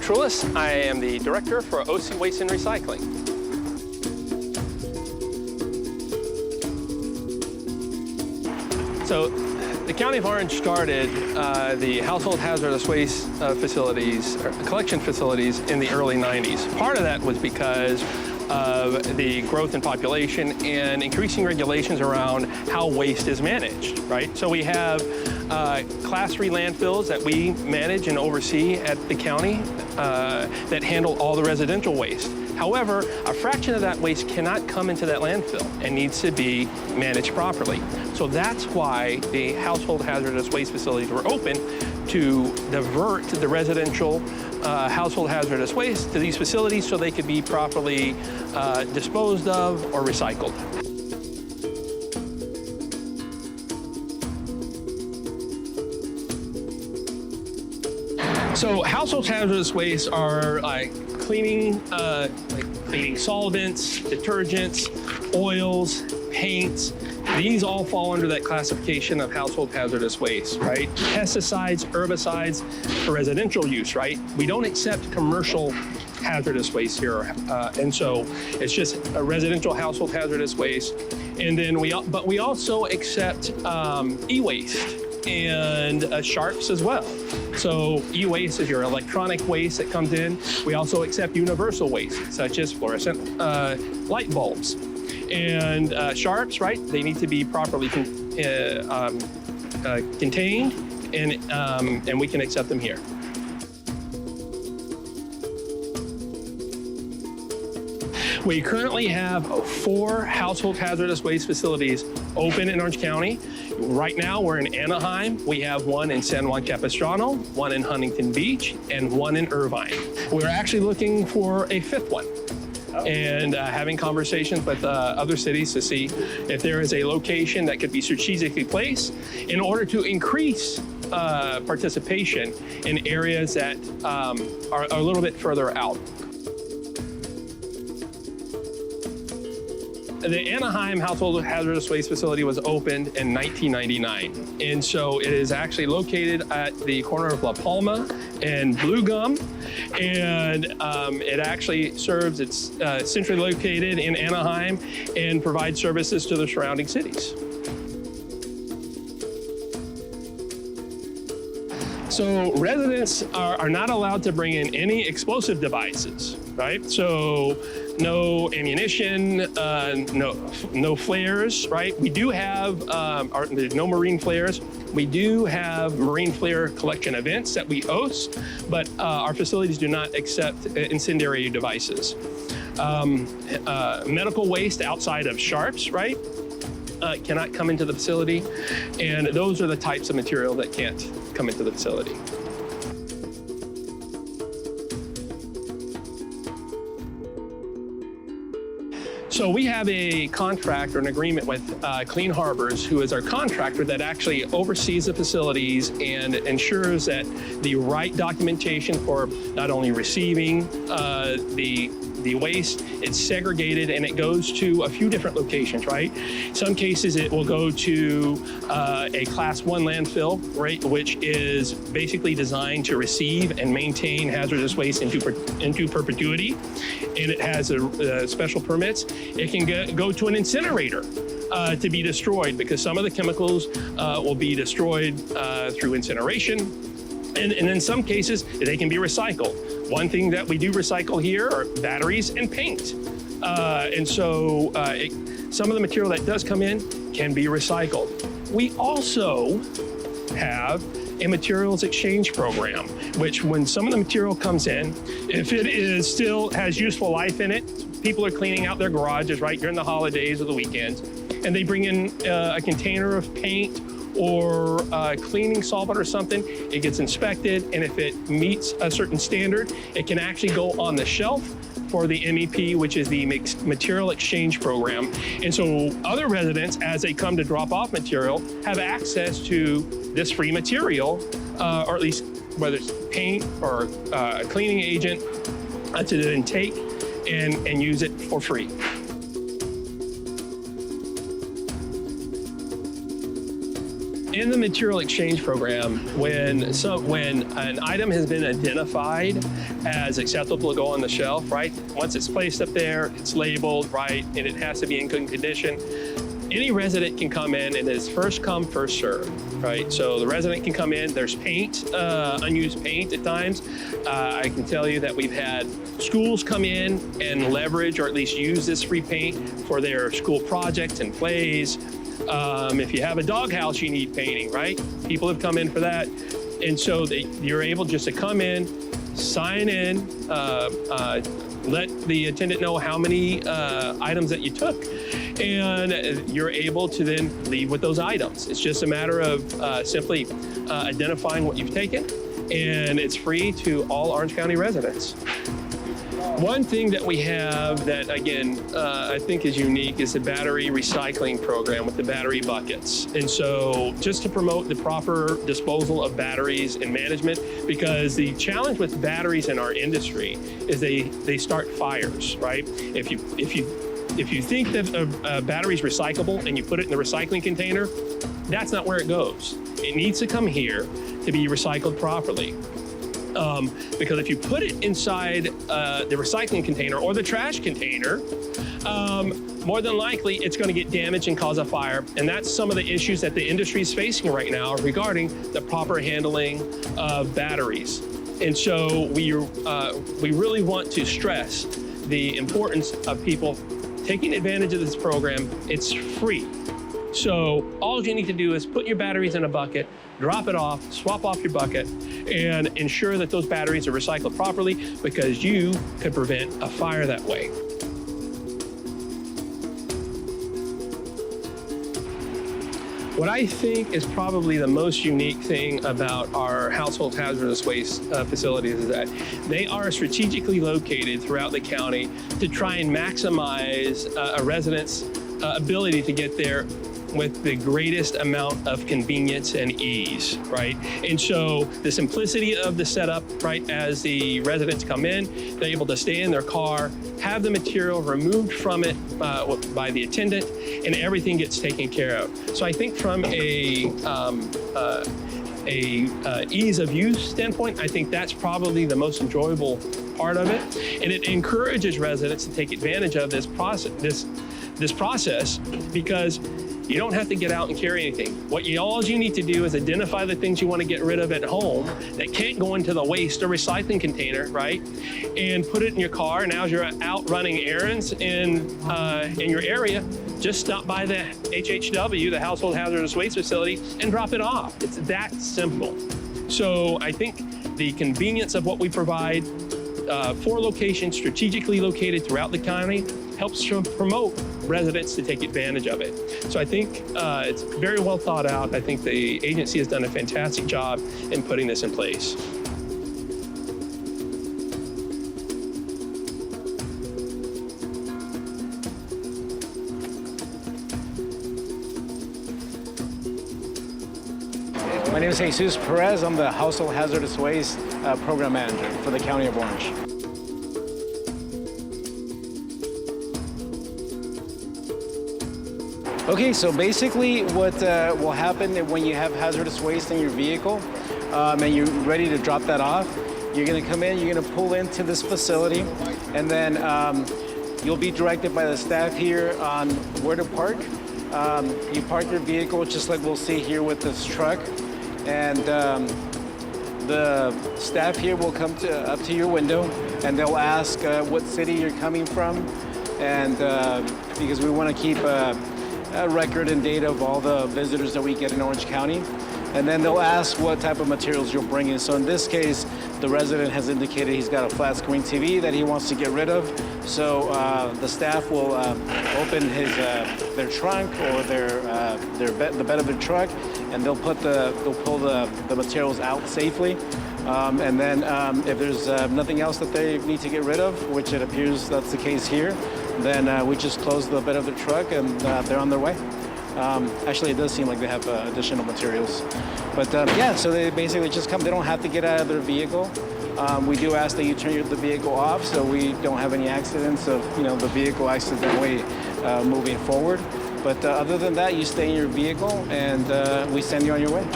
Trulis. I am the director for OC Waste and Recycling. So the County of Orange started the household hazardous waste facilities, or collection facilities, in the early 90s. Part of that was because of the growth in population and increasing regulations around how waste is managed, right? So we have Class 3 landfills that we manage and oversee at the county that handle all the residential waste. However, a fraction of that waste cannot come into that landfill and needs to be managed properly. So that's why the household hazardous waste facilities were open, to divert the residential household hazardous waste to these facilities so they could be properly disposed of or recycled. So household hazardous waste are like cleaning solvents, detergents, oils, paints. These all fall under that classification of household hazardous waste, right? Pesticides, herbicides for residential use, right? We don't accept commercial hazardous waste here, and so it's just a residential household hazardous waste. And then we also accept e-waste and sharps as well. So e-waste is your electronic waste that comes in. We also accept universal waste, such as fluorescent light bulbs. And sharps, right, they need to be properly contained, and we can accept them here. We currently have 4 household hazardous waste facilities open in Orange County. Right now, we're in Anaheim. We have one in San Juan Capistrano, one in Huntington Beach, and one in Irvine. We're actually looking for a 5th one and having conversations with other cities to see if there is a location that could be strategically placed in order to increase participation in areas that are a little bit further out. The Anaheim Household Hazardous Waste Facility was opened in 1999. And so it is actually located at the corner of La Palma and Blue Gum. And it actually serves, it's centrally located in Anaheim and provides services to the surrounding cities. So residents are not allowed to bring in any explosive devices, right? So no ammunition, no flares, right? We do have, there's no marine flares. We do have marine flare collection events that we host, but our facilities do not accept incendiary devices. Medical waste outside of sharps, right? Cannot come into the facility, and those are the types of material that can't come into the facility. So we have a contract or an agreement with Clean Harbors, who is our contractor that actually oversees the facilities and ensures that the right documentation for not only receiving the waste, it's segregated and it goes to a few different locations, right? Some cases it will go to a Class 1 landfill, right, which is basically designed to receive and maintain hazardous waste into perpetuity, and it has special permits. It can go to an incinerator to be destroyed, because some of the chemicals will be destroyed through incineration. And in some cases, they can be recycled. One thing that we do recycle here are batteries and paint. And so some of the material that does come in can be recycled. We also have a materials exchange program, which when some of the material comes in, if it is still has useful life in it, people are cleaning out their garages right during the holidays or the weekends, and they bring in a container of paint or cleaning solvent or something, it gets inspected, and if it meets a certain standard, it can actually go on the shelf for the MEP, which is the material exchange program. And so other residents, as they come to drop off material, have access to this free material, or at least whether it's paint or a cleaning agent, to then take and use it for free. in the material exchange program, when an item has been identified as acceptable to go on the shelf, right? Once it's placed up there, it's labeled, right, and it has to be in good condition. Any resident can come in and it's first come, first served, right? So the resident can come in, there's paint, unused paint at times. I can tell you that we've had schools come in and leverage or at least use this free paint for their school projects and plays. If you have a doghouse, you need painting, right? People have come in for that. And so you're able just to come in, sign in, let the attendant know how many items that you took, and you're able to then leave with those items. It's just a matter of simply identifying what you've taken, and it's free to all Orange County residents. One thing that we have that, again, I think is unique is the battery recycling program with the battery buckets. And so just to promote the proper disposal of batteries and management, because the challenge with batteries in our industry is they start fires, right? If you think that a battery is recyclable and you put it in the recycling container, that's not where it goes. It needs to come here to be recycled properly. Because if you put it inside the recycling container or the trash container, more than likely it's going to get damaged and cause a fire. And that's some of the issues that the industry is facing right now regarding the proper handling of batteries. And so we really want to stress the importance of people taking advantage of this program. It's free. So all you need to do is put your batteries in a bucket, drop it off, swap off your bucket, and ensure that those batteries are recycled properly, because you could prevent a fire that way. What I think is probably the most unique thing about our household hazardous waste facilities is that they are strategically located throughout the county to try and maximize a resident's ability to get there with the greatest amount of convenience and ease, right? And so the simplicity of the setup, right, as the residents come in, they're able to stay in their car, have the material removed from it by the attendant, and everything gets taken care of. So I think from a ease of use standpoint, I think that's probably the most enjoyable part of it. And it encourages residents to take advantage of this process because you don't have to get out and carry anything. All you need to do is identify the things you want to get rid of at home that can't go into the waste or recycling container, right? And put it in your car, and as you're out running errands in your area, just stop by the HHW, the Household Hazardous Waste Facility, and drop it off. It's that simple. So I think the convenience of what we provide, 4 locations strategically located throughout the county, helps to promote residents to take advantage of it. So I think it's very well thought out. I think the agency has done a fantastic job in putting this in place. My name is Jesus Perez. I'm the Household Hazardous Waste Program Manager for the County of Orange. Okay, so basically what will happen when you have hazardous waste in your vehicle and you're ready to drop that off, you're gonna come in, you're gonna pull into this facility, and then you'll be directed by the staff here on where to park. You park your vehicle just like we'll see here with this truck, and the staff here will come up to your window and they'll ask what city you're coming from, and because we wanna keep a record and data of all the visitors that we get in Orange County. And then they'll ask what type of materials you're bringing. So in this case, the resident has indicated he's got a flat screen TV that he wants to get rid of. So the staff will open their trunk or the bed of their truck, and they'll pull the materials out safely. And then if there's nothing else that they need to get rid of, which it appears that's the case here, then we just close the bed of the truck and they're on their way. Actually, it does seem like they have additional materials. But yeah, so they basically just come. They don't have to get out of their vehicle. We do ask that you turn the vehicle off so we don't have any accidents of the vehicle accidentally moving forward. But other than that, you stay in your vehicle and we send you on your way.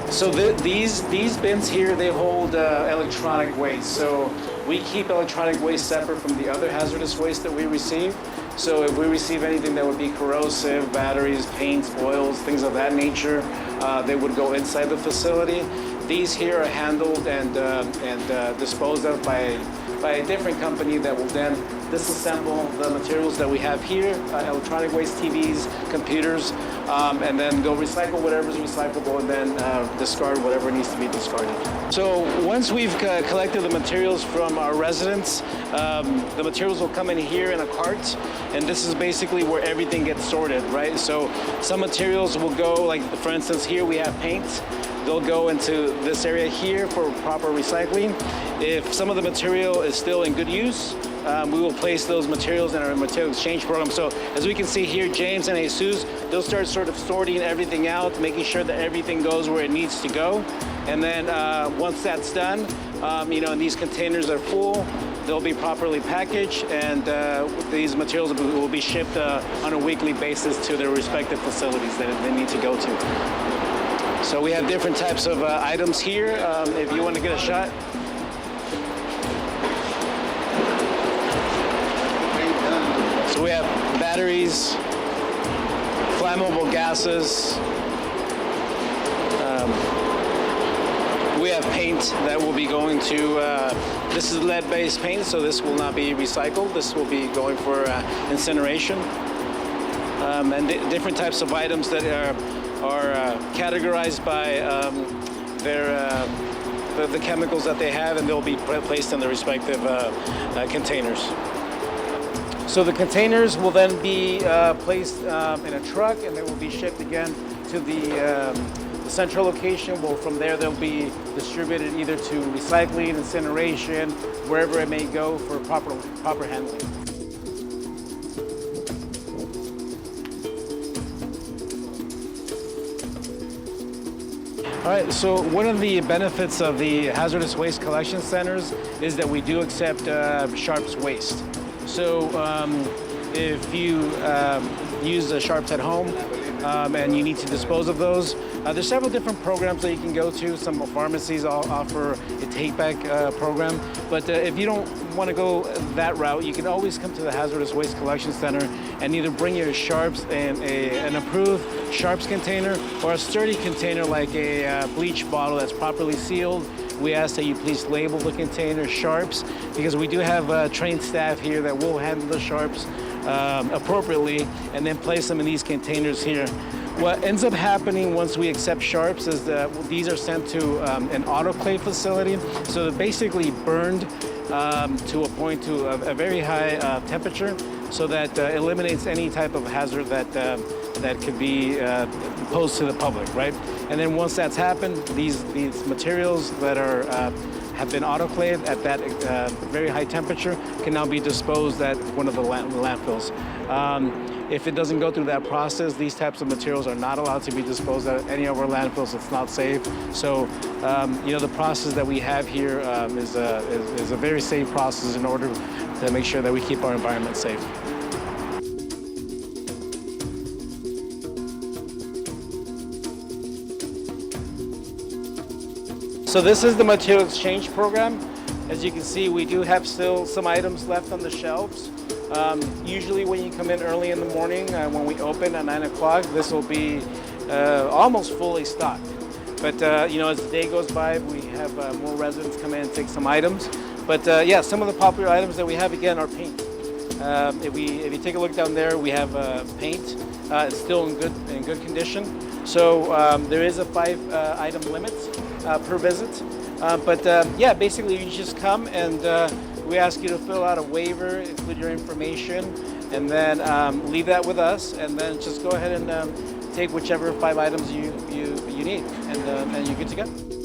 So these bins here, they hold electronic waste. So we keep electronic waste separate from the other hazardous waste that we receive. So if we receive anything that would be corrosive, batteries, paints, oils, things of that nature, they would go inside the facility. These here are handled and disposed of by a different company that will then disassemble the materials that we have here, electronic waste, TVs, computers, and then go recycle whatever's recyclable and then discard whatever needs to be discarded. So once we've collected the materials from our residents, the materials will come in here in a cart, and this is basically where everything gets sorted, right? So some materials will go, like for instance here we have paints. They'll go into this area here for proper recycling. If some of the material is still in good use, we will place those materials in our material exchange program. So as we can see here, James and Jesus, they'll start sort of sorting everything out, making sure that everything goes where it needs to go. And then once that's done, and these containers are full, they'll be properly packaged, and these materials will be shipped on a weekly basis to their respective facilities that they need to go to. So we have different types of items here. If you want to get a shot. So we have batteries, flammable gases. We have paint that will be going to, this is lead-based paint, so this will not be recycled. This will be going for incineration. And different types of items that are categorized by the chemicals that they have, and they'll be placed in the respective containers. So the containers will then be placed in a truck, and they will be shipped again to the central location. Well, from there they'll be distributed either to recycling, incineration, wherever it may go for proper handling. All right, so one of the benefits of the hazardous waste collection centers is that we do accept sharps waste. So if you use the sharps at home and you need to dispose of those, there's several different programs that you can go to. Some pharmacies offer a take-back program, but if you don't want to go that route, you can always come to the Hazardous Waste Collection Center and either bring your sharps in an approved sharps container or a sturdy container like a bleach bottle that's properly sealed. We ask that you please label the container sharps, because we do have trained staff here that will handle the sharps appropriately and then place them in these containers here. What ends up happening once we accept sharps is that these are sent to an autoclave facility. So they're basically burned to a point to a very high temperature, so that eliminates any type of hazard that could be posed to the public, right? And then once that's happened, these materials that have been autoclaved at that very high temperature can now be disposed at one of the landfills. If it doesn't go through that process, these types of materials are not allowed to be disposed at any of our landfills. It's not safe. So, the process that we have here is a very safe process in order to make sure that we keep our environment safe. So this is the material exchange program. As you can see, we do have still some items left on the shelves. Usually when you come in early in the morning, when we open at 9 o'clock, this will be almost fully stocked. But as the day goes by, we have more residents come in and take some items. But yeah, some of the popular items that we have, again, are paint. If you take a look down there, we have paint. It's still in good condition. So there is a 5 item limit per visit. Yeah, basically you just come and we ask you to fill out a waiver, include your information, and then leave that with us, and then just go ahead and take whichever 5 items you need, and you're good to go.